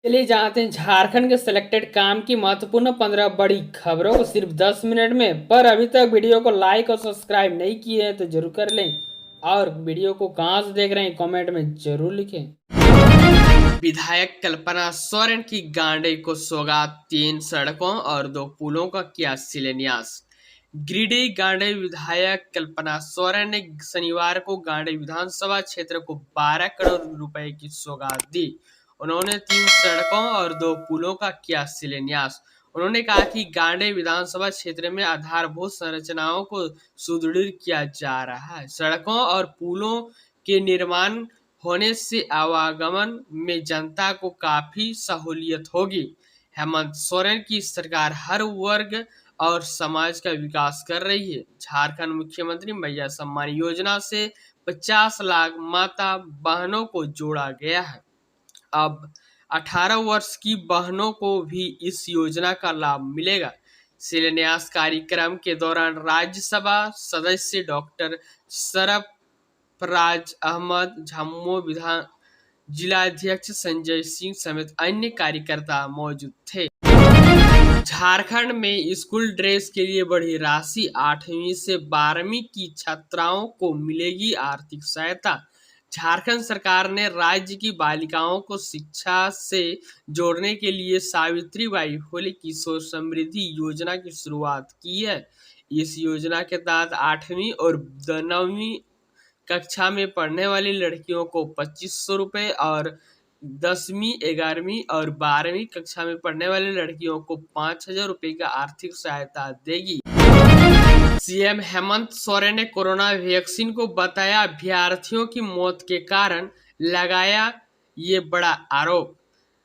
चलिए जानते हैं झारखंड के सिलेक्टेड काम की महत्वपूर्ण 15 बड़ी खबरों को सिर्फ 10 मिनट में। पर अभी तक वीडियो को लाइक और सब्सक्राइब नहीं किए हैं तो जरूर कर लें। और वीडियो को कहाँ से देख रहे हैं कमेंट में जरूर लिखें। विधायक कल्पना सोरेन की गांडे को सौगात, 3 सड़कों और 2 पुलों का किया शिलान्यास। गिरिडीह गांडे विधायक कल्पना सोरेन ने शनिवार को गांडे विधानसभा क्षेत्र को 12 करोड़ रुपए की सौगात दी। उन्होंने 3 सड़कों और 2 पुलों का किया शिलान्यास। उन्होंने कहा कि गांडे विधानसभा क्षेत्र में आधारभूत संरचनाओं को सुदृढ़ किया जा रहा है। सड़कों और पुलों के निर्माण होने से आवागमन में जनता को काफी सहूलियत होगी। हेमंत सोरेन की सरकार हर वर्ग और समाज का विकास कर रही है। झारखंड मुख्यमंत्री मैया सम्मान योजना से 50 लाख माता बहनों को जोड़ा गया है। अब 18 वर्ष की बहनों को भी इस योजना का लाभ मिलेगा। शिलान्यास कार्यक्रम के दौरान राज्यसभा सदस्य डॉक्टर सरफराज अहमद, झामुमो विधान जिलाध्यक्ष संजय सिंह समेत अन्य कार्यकर्ता मौजूद थे। झारखंड में स्कूल ड्रेस के लिए बढ़ी राशि, 8वीं से 12वीं की छात्राओं को मिलेगी आर्थिक सहायता। झारखंड सरकार ने राज्य की बालिकाओं को शिक्षा से जोड़ने के लिए सावित्रीबाई फुले किशोर समृद्धि योजना की शुरुआत की है। इस योजना के तहत 8वीं और 9वीं कक्षा में पढ़ने वाली लड़कियों को 2500 रुपये और 10वीं, 11वीं और 12वीं कक्षा में पढ़ने वाली लड़कियों को 5000 रुपये का आर्थिक सहायता देगी। सीएम हेमंत सोरेन ने कोरोना वैक्सीन को बताया अभ्यर्थियों की मौत के कारण, लगाया ये बड़ा आरोप।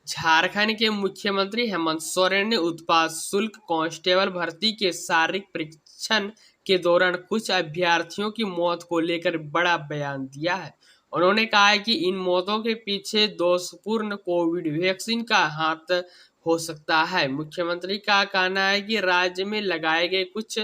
झारखंड के मुख्यमंत्री हेमंत सोरेन ने उत्पाद शुल्क कांस्टेबल भर्ती के शारीरिक परीक्षण के दौरान कुछ अभ्यर्थियों की मौत को लेकर बड़ा बयान दिया है। उन्होंने कहा है कि इन मौतों के पीछे दोषपूर्ण कोविड वैक्सीन का हाथ हो सकता है। मुख्यमंत्री का कहना है कि राज्य में लगाए गए कुछ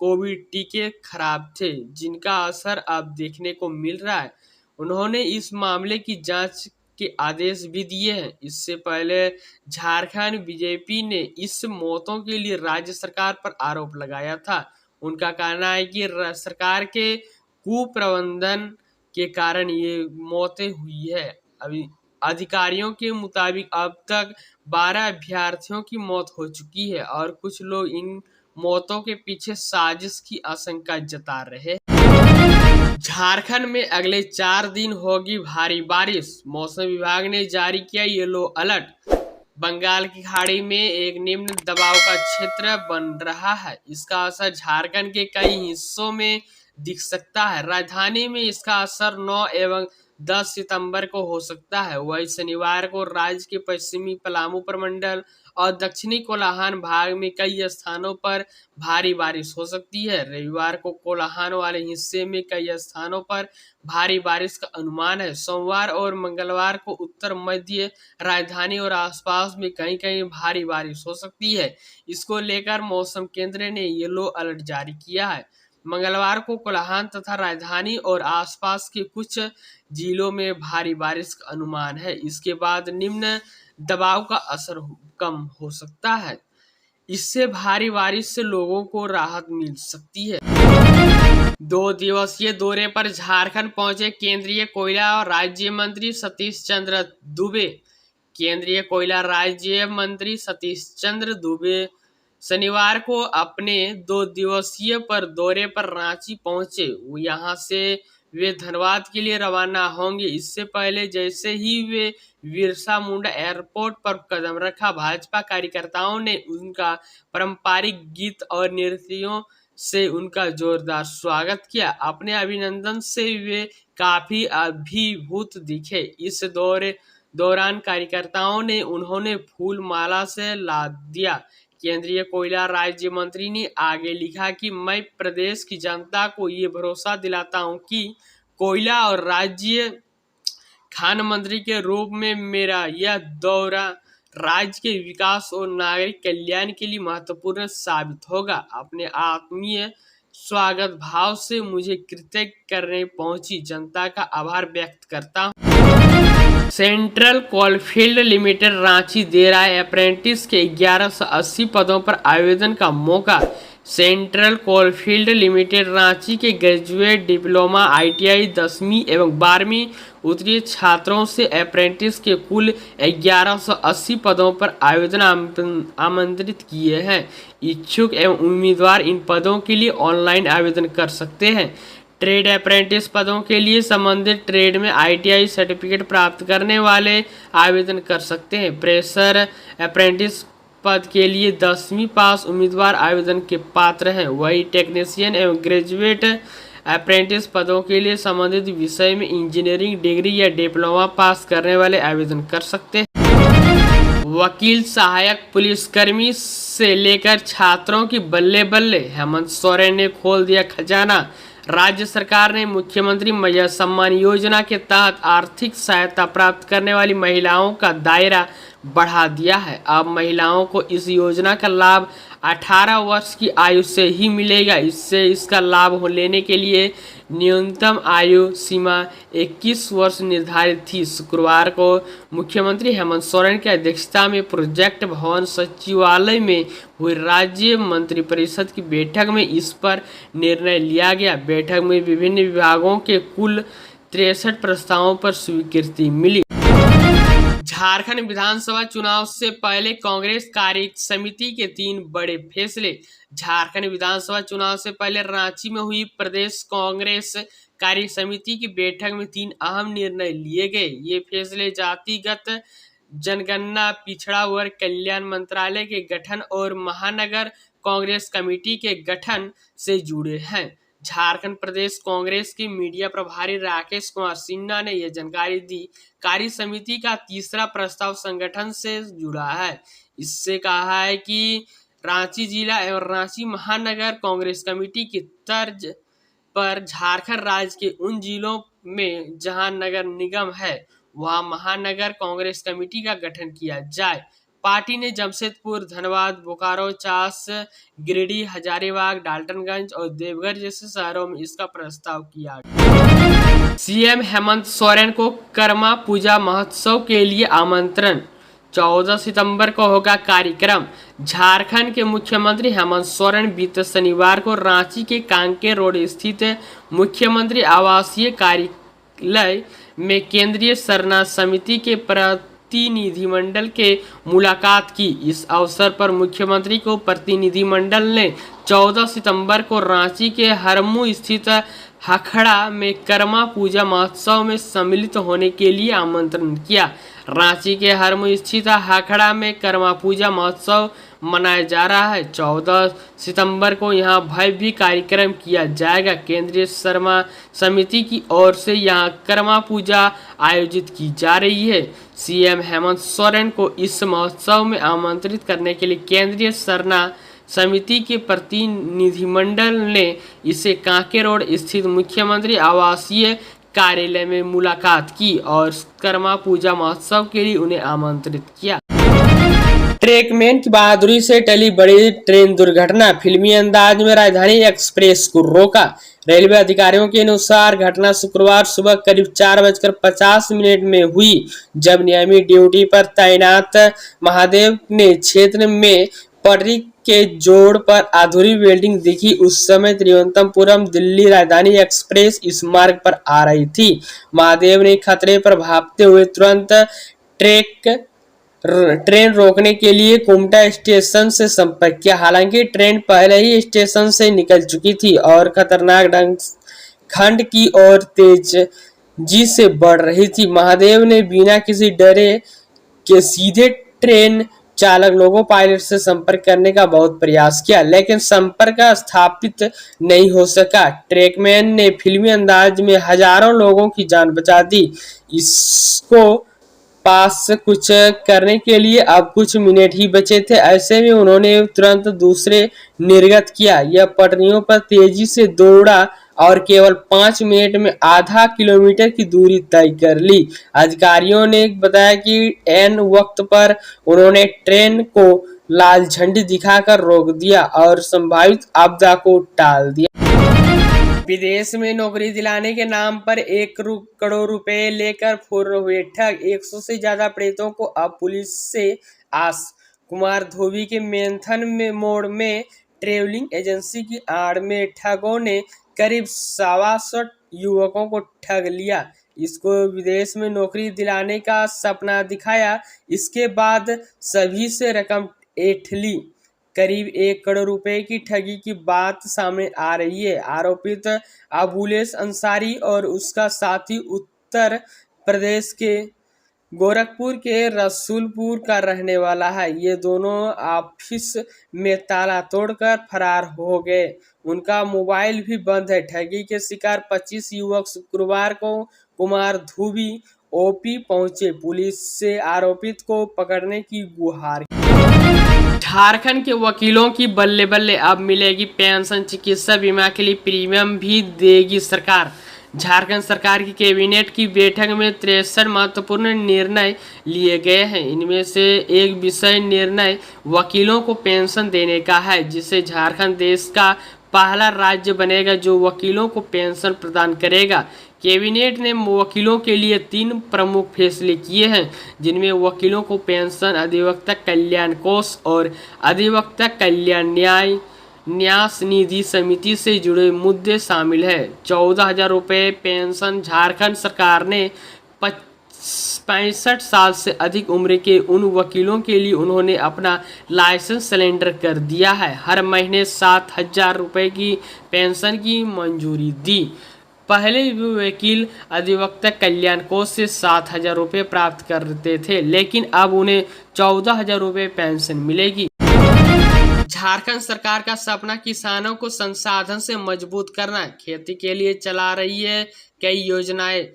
कोविड टीके खराब थे, जिनका असर अब देखने को मिल रहा है। उन्होंने इस मामले की जांच के आदेश भी दिए हैं। इससे पहले झारखंड बीजेपी ने इस मौतों के लिए राज्य सरकार पर आरोप लगाया था। उनका कहना है कि सरकार के कुप्रबंधन के कारण ये मौतें हुई है। अभी अधिकारियों के मुताबिक अब तक 12 अभ्यर्थियों की मौत हो चुकी है और कुछ लोग इन मौतों के पीछे साजिश की आशंका जता रहे हैं। झारखंड में अगले 4 दिन होगी भारी बारिश, मौसम विभाग ने जारी किया येलो अलर्ट। बंगाल की खाड़ी में एक निम्न दबाव का क्षेत्र बन रहा है। इसका असर झारखंड के कई हिस्सों में दिख सकता है। राजधानी में इसका असर 9 एवं 10 सितंबर को हो सकता है। वही शनिवार को राज्य के पश्चिमी पलामू प्रमंडल और दक्षिणी कोल्हान भाग में कई स्थानों पर भारी बारिश हो सकती है। रविवार को कोल्हान वाले हिस्से में कई स्थानों पर भारी बारिश का अनुमान है। सोमवार और मंगलवार को उत्तर मध्य राजधानी और आसपास में कहीं कहीं भारी बारिश हो सकती है। इसको लेकर मौसम केंद्र ने येलो अलर्ट जारी किया है। मंगलवार को कोल्हान तथा राजधानी और आसपास के कुछ जिलों में भारी बारिश का अनुमान है। इसके बाद निम्न दबाव का असर कम हो सकता है। इससे भारी बारिश से लोगों को राहत मिल सकती है। 2 दिवसीय दौरे पर झारखंड पहुंचे केंद्रीय कोयला राज्य मंत्री सतीश चंद्र दुबे। केंद्रीय कोयला राज्य मंत्री सतीश चंद्र दुबे शनिवार को अपने 2 दिवसीय पर दौरे पर रांची पहुंचे। यहां से वे धनबाद के लिए रवाना होंगे। इससे पहले जैसे ही वे बिरसा मुंडा एयरपोर्ट पर कदम रखा, भाजपा कार्यकर्ताओं ने उनका पारंपरिक गीत और नृत्यों से उनका जोरदार स्वागत किया। अपने अभिनंदन से वे काफी अभिभूत दिखे। इस दौरान कार्यकर्ताओं ने उन्होंने फूल माला से लाद दिया। केंद्रीय कोयला राज्य मंत्री ने आगे लिखा कि मैं प्रदेश की जनता को ये भरोसा दिलाता हूं कि कोयला और राज्य खान मंत्री के रूप में मेरा यह दौरा राज्य के विकास और नागरिक कल्याण के लिए महत्वपूर्ण साबित होगा। अपने आत्मीय स्वागत भाव से मुझे कृतज्ञ करने पहुंची जनता का आभार व्यक्त करता हूं। सेंट्रल कोलफील्ड लिमिटेड रांची दे रहा है अप्रेंटिस के 1180 पदों पर आवेदन का मौका। सेंट्रल कोलफील्ड लिमिटेड रांची के ग्रेजुएट, डिप्लोमा, आईटीआई 10वीं एवं 12वीं उत्तीर्ण छात्रों से अप्रेंटिस के कुल 1180 पदों पर आवेदन आमंत्रित किए हैं। इच्छुक एवं उम्मीदवार इन पदों के लिए ऑनलाइन आवेदन कर सकते हैं। ट्रेड अप्रेंटिस पदों के लिए संबंधित ट्रेड में आईटीआई सर्टिफिकेट प्राप्त करने वाले आवेदन कर सकते हैं। प्रेशर अप्रेंटिस पद के लिए 10वीं पास उम्मीदवार आवेदन के पात्र हैं। वही टेक्नीशियन एवं ग्रेजुएट अप्रेंटिस पदों के लिए संबंधित विषय में इंजीनियरिंग डिग्री या डिप्लोमा पास करने वाले आवेदन कर सकते हैं। वकील, सहायक पुलिसकर्मी से लेकर छात्रों की बल्ले बल्ले, हेमंत सोरेन ने खोल दिया खजाना। राज्य सरकार ने मुख्यमंत्री महिला सम्मान योजना के तहत आर्थिक सहायता प्राप्त करने वाली महिलाओं का दायरा बढ़ा दिया है। अब महिलाओं को इस योजना का लाभ 18 वर्ष की आयु से ही मिलेगा। इसका लाभ लेने के लिए न्यूनतम आयु सीमा 21 वर्ष निर्धारित थी। शुक्रवार को मुख्यमंत्री हेमंत सोरेन की अध्यक्षता में प्रोजेक्ट भवन सचिवालय में हुई राज्य मंत्रिपरिषद की बैठक में इस पर निर्णय लिया गया। बैठक में विभिन्न विभागों के कुल 63 प्रस्तावों पर स्वीकृति मिली। झारखंड विधानसभा चुनाव से पहले कांग्रेस कार्य समिति के 3 बड़े फैसले। झारखंड विधानसभा चुनाव से पहले रांची में हुई प्रदेश कांग्रेस कार्य समिति की बैठक में 3 अहम निर्णय लिए गए। ये फैसले जातिगत जनगणना, पिछड़ा वर्ग कल्याण मंत्रालय के गठन और महानगर कांग्रेस कमेटी के गठन से जुड़े हैं। झारखंड प्रदेश कांग्रेस के मीडिया प्रभारी राकेश कुमार सिन्हा ने यह जानकारी दी। कार्य समिति का तीसरा प्रस्ताव संगठन से जुड़ा है। इससे कहा है कि रांची जिला एवं रांची महानगर कांग्रेस कमेटी की तर्ज पर झारखंड राज्य के उन जिलों में जहां नगर निगम है वहां महानगर कांग्रेस कमेटी का गठन किया जाए। पार्टी ने जमशेदपुर, धनबाद, बोकारो, चास, गिरिडीह, हजारीबाग, डाल्टनगंज और देवघर जैसे शहरों में इसका प्रस्ताव किया। सीएम हेमंत सोरेन को कर्मा पूजा महोत्सव के लिए आमंत्रण। 14 सितंबर को होगा कार्यक्रम। झारखंड के मुख्यमंत्री हेमंत सोरेन बीते शनिवार को रांची के कांके रोड स्थित मुख्यमंत्री आवासीय कार्यालय में केंद्रीय सरना समिति के प्रतिनिधिमंडल के मुलाकात की। इस अवसर पर मुख्यमंत्री को प्रतिनिधिमंडल ने 14 सितंबर को रांची के हरमू स्थित हखड़ा में कर्मा पूजा महोत्सव में सम्मिलित होने के लिए आमंत्रण किया। रांची के हरमू स्थित हखड़ा में कर्मा पूजा महोत्सव मनाया जा रहा है। 14 सितंबर को यहां भव्य कार्यक्रम किया जाएगा। केंद्रीय शर्मा समिति की ओर से यहां कर्मा पूजा आयोजित की जा रही है। सीएम हेमंत सोरेन को इस महोत्सव में आमंत्रित करने के लिए केंद्रीय सरना समिति के प्रतिनिधिमंडल ने इसे कांके रोड स्थित मुख्यमंत्री आवासीय कार्यालय में मुलाकात की और कर्मा पूजा महोत्सव के लिए उन्हें आमंत्रित किया। ट्रैकमैन की बहादुरी से टली बड़ी ट्रेन दुर्घटना। फिल्मी अंदाज में राजधानी एक्सप्रेस को रोका। रेलवे अधिकारियों के अनुसार घटना शुक्रवार सुबह करीब 4:50 में हुई, जब नियमित ड्यूटी पर तैनात महादेव ने क्षेत्र में पटरी के जोड़ पर अधूरी वेल्डिंग दिखी। उस समय तिरुवनंतपुरम दिल्ली राजधानी एक्सप्रेस इस मार्ग पर आ रही थी। महादेव ने खतरे पर भापते हुए तुरंत ट्रेन रोकने के लिए कुमटा स्टेशन से संपर्क किया। हालांकि ट्रेन पहले ही स्टेशन से निकल चुकी थी और खतरनाक ढंग खंड की ओर तेजी से बढ़ रही थी। महादेव ने बिना किसी डरे के सीधे ट्रेन चालक लोको पायलट से संपर्क करने का बहुत प्रयास किया, लेकिन संपर्क स्थापित नहीं हो सका। ट्रैकमैन ने फिल्मी अंदाज में हजारों लोगों की जान बचा दी। इसको पास कुछ करने के लिए अब कुछ मिनट ही बचे थे। ऐसे में उन्होंने तुरंत दूसरे निर्गत किया। यह पटरियों पर तेजी से दौड़ा और केवल 5 मिनट में आधा किलोमीटर की दूरी तय कर ली। अधिकारियों ने बताया कि ऐन वक्त पर उन्होंने ट्रेन को लाल झंडी दिखाकर रोक दिया और संभावित आपदा को टाल दिया। विदेश में नौकरी दिलाने के नाम पर 1 करोड़ रुपए लेकर फुर्र हुए ठग, 100 से ज्यादा प्रेतों को अब पुलिस से आस। कुमार धोबी के मेंथन में मोड़ में ट्रेवलिंग एजेंसी की आड़ में ठगों ने करीब 125 युवकों को ठग लिया। इसको विदेश में नौकरी दिलाने का सपना दिखाया, इसके बाद सभी से रकम ऐंठ ली। करीब 1 करोड़ रुपए की ठगी की बात सामने आ रही है। आरोपित अबुलेश अंसारी और उसका साथी उत्तर प्रदेश के गोरखपुर के रसूलपुर का रहने वाला है। ये दोनों ऑफिस में ताला तोड़कर फरार हो गए। उनका मोबाइल भी बंद है। ठगी के शिकार 25 युवक शुक्रवार को कुमार धोबी ओपी पहुंचे। पुलिस से आरोपित को पकड़ने की गुहार। झारखंड के वकीलों की बल्ले बल्ले, अब मिलेगी पेंशन, चिकित्सा बीमा के लिए प्रीमियम भी देगी सरकार। झारखंड सरकार की कैबिनेट की बैठक में 63 महत्वपूर्ण निर्णय लिए गए हैं। इनमें से एक विषय निर्णय वकीलों को पेंशन देने का है, जिससे झारखंड देश का पहला राज्य बनेगा जो वकीलों को पेंशन प्रदान करेगा। कैबिनेट ने वकीलों के लिए 3 प्रमुख फैसले किए हैं, जिनमें वकीलों को पेंशन, अधिवक्ता कल्याण कोष और अधिवक्ता कल्याण न्यास निधि समिति से जुड़े मुद्दे शामिल है। 14,000 रुपये पेंशन। झारखंड सरकार ने 65 साल से अधिक उम्र के उन वकीलों के लिए उन्होंने अपना लाइसेंस सरेंडर कर दिया है, हर महीने 7,000 रुपये की पेंशन की मंजूरी दी। पहले भी वकील अधिवक्ता कल्याण कोष से 7,000 रुपये प्राप्त करते थे, लेकिन अब उन्हें 14,000 रुपये पेंशन मिलेगी। झारखंड सरकार का सपना किसानों को संसाधन से मजबूत करना, खेती के लिए चला रही है कई योजनाएं।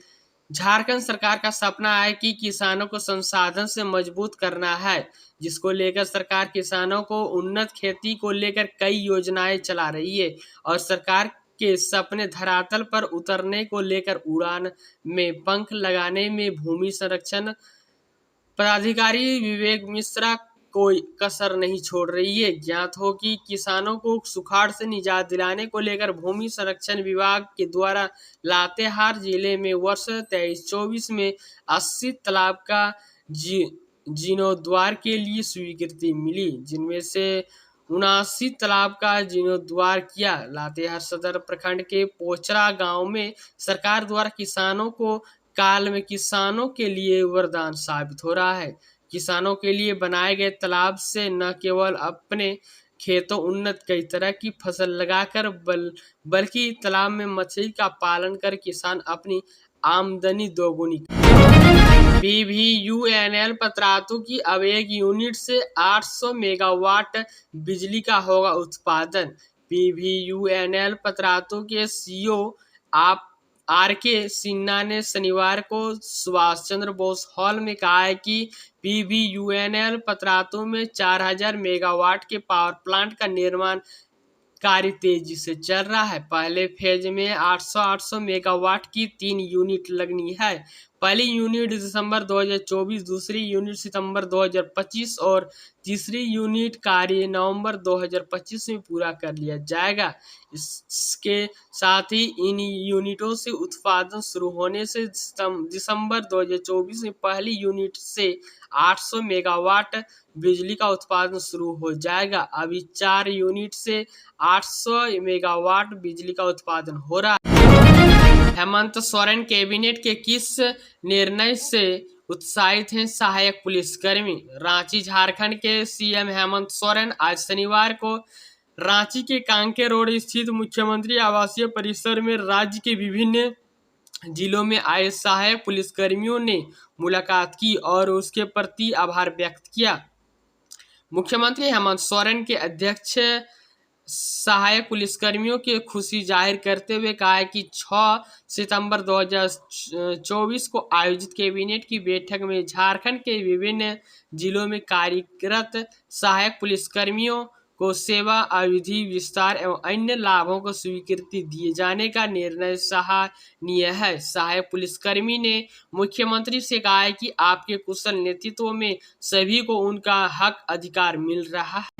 झारखंड सरकार का सपना है कि किसानों को संसाधन से मजबूत करना है, जिसको लेकर सरकार किसानों को उन्नत खेती को लेकर कई योजनाएं चला रही है और सरकार के सपने धरातल पर उतरने को लेकर उड़ान में पंख लगाने में भूमि संरक्षण पदाधिकारी विवेक मिश्रा कोई कसर नहीं छोड़ रही है। ज्ञात हो कि किसानों को सुखाड़ से निजात दिलाने को लेकर भूमि संरक्षण विभाग के द्वारा लातेहार जिले में वर्ष 23-24 में 80 तालाब का जीर्णोद्धार के लिए स्वीकृति मिली, जिनमें से 79 तालाब का जीर्णोद्धार किया। लातेहार सदर प्रखंड के पोचरा गांव में सरकार द्वारा किसानों को काल में किसानों के लिए वरदान साबित हो रहा है। किसानों के लिए बनाए गए तालाब से न केवल अपने खेतों उन्नत कई तरह की फसल लगाकर बल्कि तालाब में मछली का पालन कर किसान अपनी आमदनी दोगुनी। पीवीयूएनएल पतरातू की अब एक यूनिट से 800 मेगावाट बिजली का होगा उत्पादन। पीवीयूएनएल पतरातू के सीईओ आरके सिन्हा ने शनिवार को सुभाष चंद्र बोस हॉल में कहा है कि पीवीयूएनएल पतरातू में 4,000 मेगावाट के पावर प्लांट का निर्माण कार्य तेजी से चल रहा है। पहले फेज में 800 मेगावाट की 3 यूनिट लगनी है। पहली यूनिट दिसंबर 2024, दूसरी यूनिट सितंबर 2025 और तीसरी यूनिट कार्य नवंबर 2025 में पूरा कर लिया जाएगा। इसके साथ ही इन यूनिटों से उत्पादन शुरू होने से दिसंबर 2024 में पहली यूनिट से 800 मेगावाट बिजली का उत्पादन शुरू हो जाएगा। अभी 4 यूनिट से 800 मेगावाट बिजली का उत्पादन हो रहा है। हेमंत सोरेन कैबिनेट के किस निर्णय से उत्साहित हैं सहायक पुलिसकर्मी? रांची। झारखंड के सीएम हेमंत सोरेन आज शनिवार को रांची के कांके रोड स्थित मुख्यमंत्री आवासीय परिसर में राज्य के विभिन्न जिलों में आए सहायक पुलिसकर्मियों ने मुलाकात की और उसके प्रति आभार व्यक्त किया। मुख्यमंत्री हेमंत सोरेन के अध्यक्ष सहायक पुलिसकर्मियों की खुशी जाहिर करते हुए कहा है कि 6 सितंबर 2024 को आयोजित कैबिनेट की बैठक में झारखंड के विभिन्न जिलों में कार्यरत सहायक पुलिसकर्मियों को सेवा अवधि विस्तार एवं अन्य लाभों को स्वीकृति दिए जाने का निर्णय सराहनीय है। सहायक पुलिसकर्मी ने मुख्यमंत्री से कहा है कि आपके कुशल नेतृत्व में सभी को उनका हक अधिकार मिल रहा है।